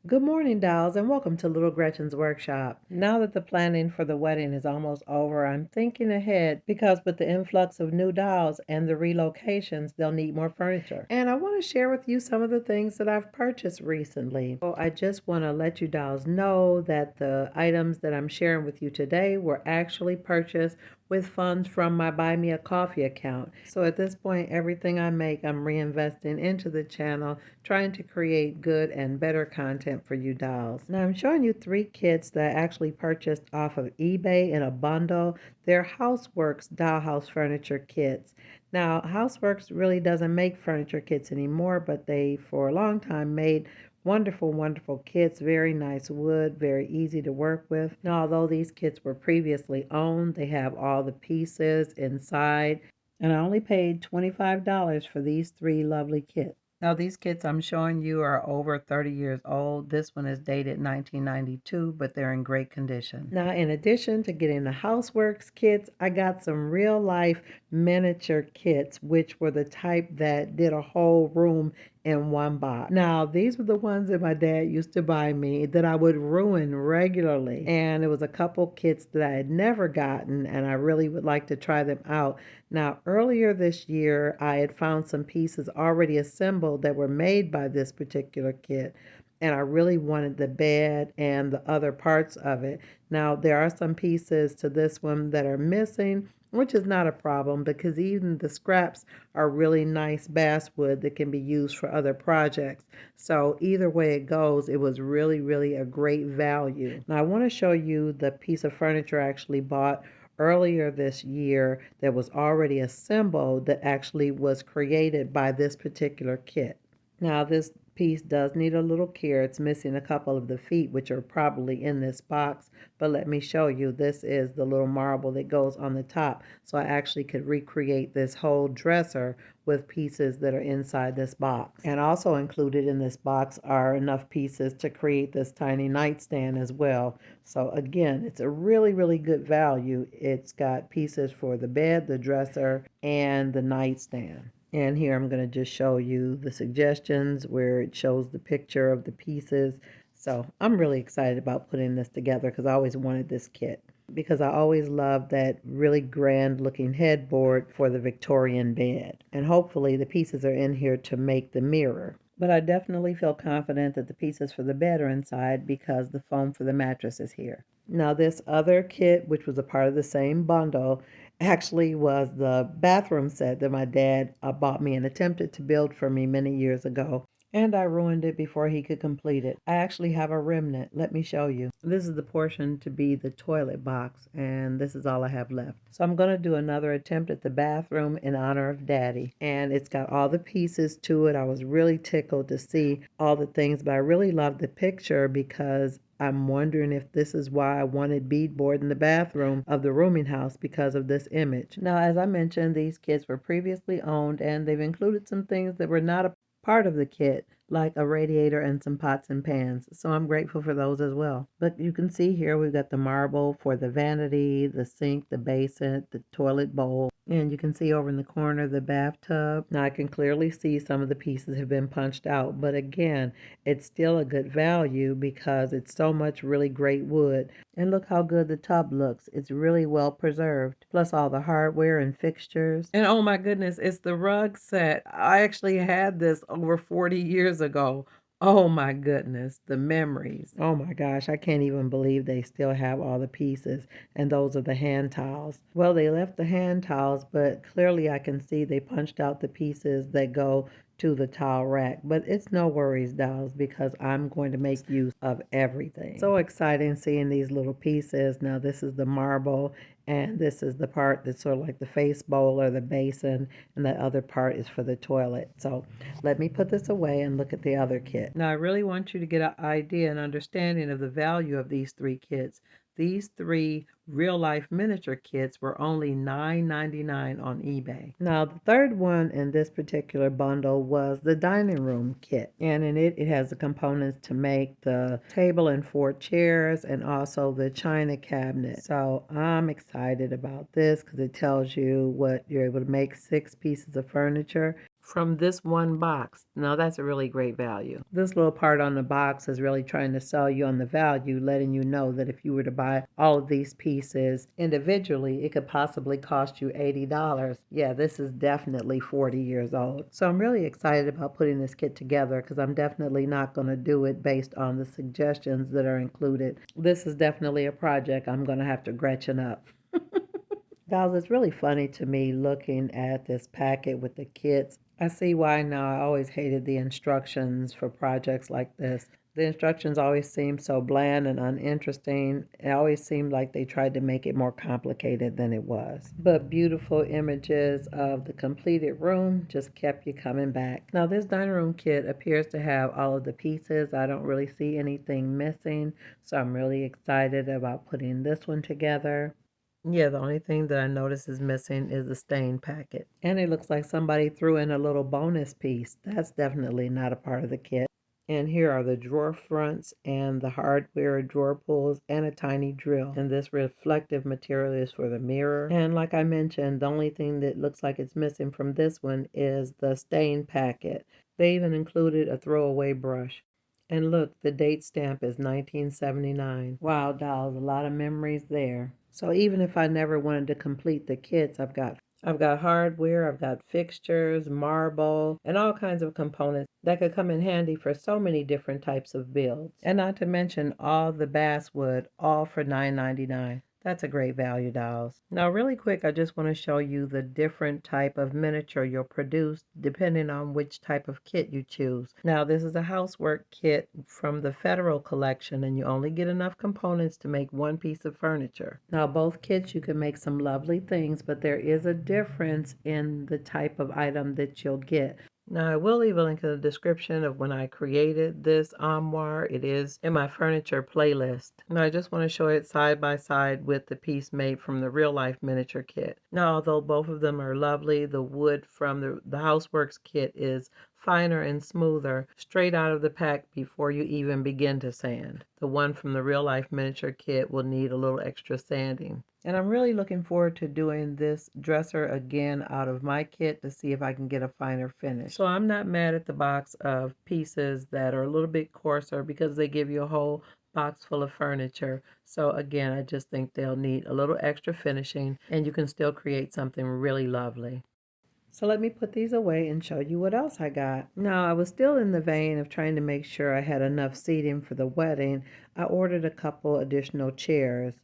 Good morning, dolls, and welcome to Little Gretchen's workshop. Now that the planning for the wedding is almost over, I'm thinking ahead because with the influx of new dolls and the relocations, they'll need more furniture. And I want to share with you some of the things that I've purchased recently. So I just want to let you dolls know that the items that I'm sharing with you today were actually purchased with funds from my Buy Me a Coffee account. So at this point, everything I make, I'm reinvesting into the channel, trying to create good and better content for you dolls. Now I'm showing you 3 kits that I actually purchased off of eBay in a bundle. They're Houseworks Dollhouse furniture kits. Now Houseworks really doesn't make furniture kits anymore, but they for a long time made wonderful kits, very nice wood, very easy to work with. Now, although these kits were previously owned, they have all the pieces inside, and I only paid $25 for these 3 lovely kits. Now, these kits I'm showing you are over 30 years old. This one is dated 1992, but they're in great condition. Now, in addition to getting the Houseworks kits, I got some real life miniature kits, which were the type that did a whole room in one box. Now, these were the ones that my dad used to buy me that I would ruin regularly. And it was a couple kits that I had never gotten, and I really would like to try them out. Now, earlier this year, I had found some pieces already assembled that were made by this particular kit, and I really wanted the bed and the other parts of it. Now, there are some pieces to this one that are missing, which is not a problem because even the scraps are really nice basswood that can be used for other projects. So either way it goes, it was really a great value. Now I want to show you the piece of furniture I actually bought earlier this year that was already assembled that actually was created by this particular kit. Now this piece does need a little care. It's missing a couple of the feet, which are probably in this box, but let me show you. This is the little marble that goes on the top. So I actually could recreate this whole dresser with pieces that are inside this box. And also included in this box are enough pieces to create this tiny nightstand as well. So again, it's a really good value. It's got pieces for the bed, the dresser, and the nightstand. And here I'm going to just show you the suggestions where it shows the picture of the pieces. So I'm really excited about putting this together because I always wanted this kit. Because I always loved that really grand looking headboard for the Victorian bed. And hopefully the pieces are in here to make the mirror. But I definitely feel confident that the pieces for the bed are inside because the foam for the mattress is here. Now this other kit, which was a part of the same bundle, actually was the bathroom set that my dad bought me and attempted to build for me many years ago. And I ruined it before he could complete it. I actually have a remnant. Let me show you. This is the portion to be the toilet box, and this is all I have left. So I'm going to do another attempt at the bathroom in honor of Daddy. And it's got all the pieces to it. I was really tickled to see all the things, but I really love the picture because I'm wondering if this is why I wanted beadboard in the bathroom of the rooming house because of this image. Now, as I mentioned, these kits were previously owned and they've included some things that were not a part of the kit, like a radiator and some pots and pans. So I'm grateful for those as well. But you can see here we've got the marble for the vanity, the sink, the basin, the toilet bowl. And you can see over in the corner the bathtub. Now I can clearly see some of the pieces have been punched out, but again, it's still a good value because it's so much really great wood. And look how good the tub looks. It's really well preserved. Plus all the hardware and fixtures. And oh my goodness, it's the rug set. I actually had this over 40 years ago. Oh my goodness, the memories. Oh my gosh, I can't even believe they still have all the pieces. And those are the hand towels. Well, they left the hand towels, but clearly I can see they punched out the pieces that go to the towel rack. But it's no worries, dolls, because I'm going to make use of everything. So exciting seeing these little pieces. Now this is the marble, and this is the part that's sort of like the face bowl or the basin, and the other part is for the toilet. So let me put this away and look at the other kit. Now I really want you to get an idea and understanding of the value of these 3 kits. These 3 real life miniature kits were only $9.99 on eBay. Now the third one in this particular bundle was the dining room kit, and in it has the components to make the table and 4 chairs and also the china cabinet. So I'm excited about this because it tells you what you're able to make 6 pieces of furniture from this one box. Now that's a really great value. This little part on the box is really trying to sell you on the value, letting you know that if you were to buy all of these pieces individually, it could possibly cost you $80. Yeah, this is definitely 40 years old. So I'm really excited about putting this kit together because I'm definitely not going to do it based on the suggestions that are included. This is definitely a project I'm going to have to Gretchen up. Dolls, it's really funny to me looking at this packet with the kits. I see why now. I always hated the instructions for projects like this. The instructions always seemed so bland and uninteresting. It always seemed like they tried to make it more complicated than it was. But beautiful images of the completed room just kept you coming back. Now, this dining room kit appears to have all of the pieces. I don't really see anything missing, so I'm really excited about putting this one together. Yeah, the only thing that I notice is missing is the stain packet. And it looks like somebody threw in a little bonus piece. That's definitely not a part of the kit. And here are the drawer fronts and the hardware drawer pulls and a tiny drill. And this reflective material is for the mirror. And like I mentioned, the only thing that looks like it's missing from this one is the stain packet. They even included a throwaway brush. And look, the date stamp is 1979. Wow, dolls, a lot of memories there. So even if I never wanted to complete the kits, I've got hardware, I've got fixtures, marble, and all kinds of components that could come in handy for so many different types of builds. And not to mention all the basswood, all for $9.99. That's a great value, dolls. Now, really quick, I just want to show you the different type of miniature you'll produce depending on which type of kit you choose. Now, this is a housework kit from the Federal collection, and you only get enough components to make one piece of furniture. Now, both kits, you can make some lovely things, but there is a difference in the type of item that you'll get. Now, I will leave a link in the description of when I created this armoire. It is in my furniture playlist. Now, I just want to show it side by side with the piece made from the Realife miniature kit. Now, although both of them are lovely, the wood from the Houseworks kit is finer and smoother straight out of the pack before you even begin to sand. The one from the Realife miniature kit will need a little extra sanding. And I'm really looking forward to doing this dresser again out of my kit to see if I can get a finer finish. So I'm not mad at the box of pieces that are a little bit coarser because they give you a whole box full of furniture. So again, I just think they'll need a little extra finishing and you can still create something really lovely. So let me put these away and show you what else I got. Now, I was still in the vein of trying to make sure I had enough seating for the wedding. I ordered a couple additional chairs.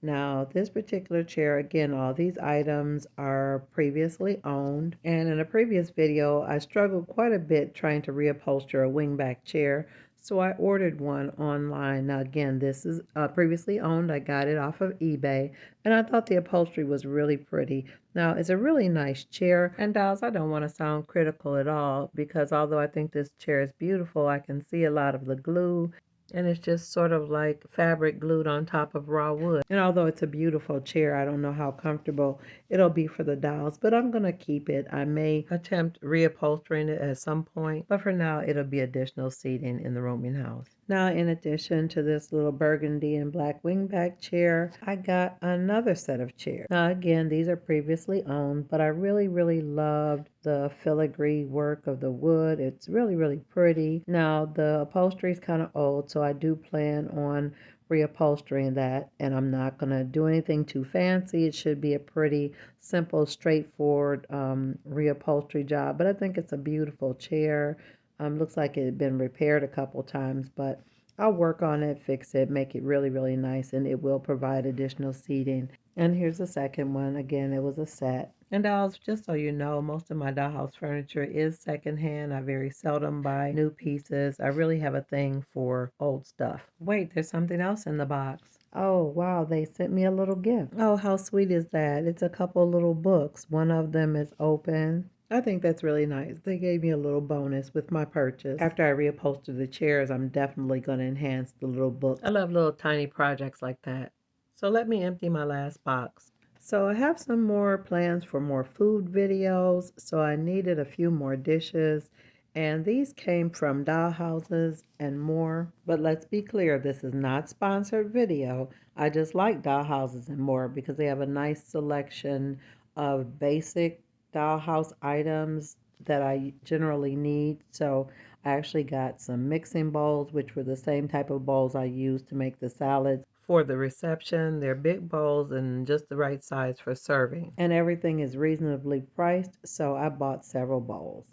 Now, this particular chair, again, all these items are previously owned. And in a previous video, I struggled quite a bit trying to reupholster a wingback chair. So I ordered one online. Now, again, this is previously owned. I got it off of eBay. And I thought the upholstery was really pretty. Now, it's a really nice chair. And dolls, I don't want to sound critical at all because although I think this chair is beautiful, I can see a lot of the glue. And it's just sort of like fabric glued on top of raw wood. And although it's a beautiful chair, I don't know how comfortable it'll be for the dolls, but I'm going to keep it. I may attempt reupholstering it at some point, but for now, it'll be additional seating in the rooming house. Now, in addition to this little burgundy and black wingback chair, I got another set of chairs. Now, again, these are previously owned, but I really, really loved the filigree work of the wood. It's really, really pretty. Now, the upholstery is kind of old, so I do plan on reupholstering that, and I'm not going to do anything too fancy. It should be a pretty simple, straightforward reupholstery job, but I think it's a beautiful chair. Looks like it had been repaired a couple times, but I'll work on it, fix it, make it really, really nice, and it will provide additional seating. And here's the second one. Again, it was a set. And dolls, just so you know, most of my dollhouse furniture is secondhand. I very seldom buy new pieces. I really have a thing for old stuff. Wait, there's something else in the box. Oh, wow, they sent me a little gift. Oh, how sweet is that? It's a couple little books. One of them is open. I think that's really nice. They gave me a little bonus with my purchase. After I reupholster the chairs, I'm definitely going to enhance the little book. I love little tiny projects like that. So let me empty my last box. So I have some more plans for more food videos. So I needed a few more dishes. And these came from Dollhouses and more. But let's be clear, this is not sponsored video. I just like Dollhouses and more because they have a nice selection of basic dollhouse items that I generally need. So I actually got some mixing bowls, which were the same type of bowls I used to make the salads for the reception. They're big bowls and just the right size for serving. And everything is reasonably priced, so I bought several bowls.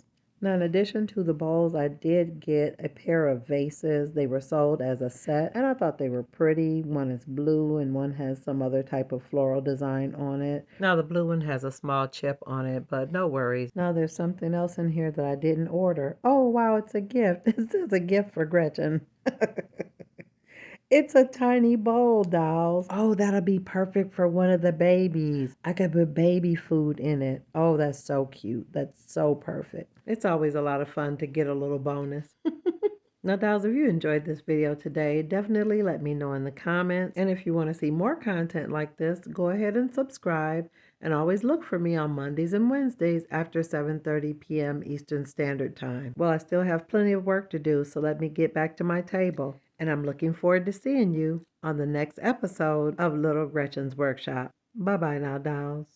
Now, in addition to the bowls, I did get a pair of vases. They were sold as a set, and I thought they were pretty. One is blue and one has some other type of floral design on it. Now, the blue one has a small chip on it, but no worries. Now, there's something else in here that I didn't order. Oh, wow, it's a gift. This is a gift for Gretchen. It's a tiny bowl, dolls. Oh, that'll be perfect for one of the babies. I could put baby food in it. Oh, that's so cute. That's so perfect. It's always a lot of fun to get a little bonus. Now, dolls, if you enjoyed this video today, definitely let me know in the comments. And if you want to see more content like this, go ahead and subscribe. And always look for me on Mondays and Wednesdays after 7:30 p.m. Eastern Standard Time. Well, I still have plenty of work to do, so let me get back to my table. And I'm looking forward to seeing you on the next episode of Little Gretchen's Workshop. Bye-bye now, dolls.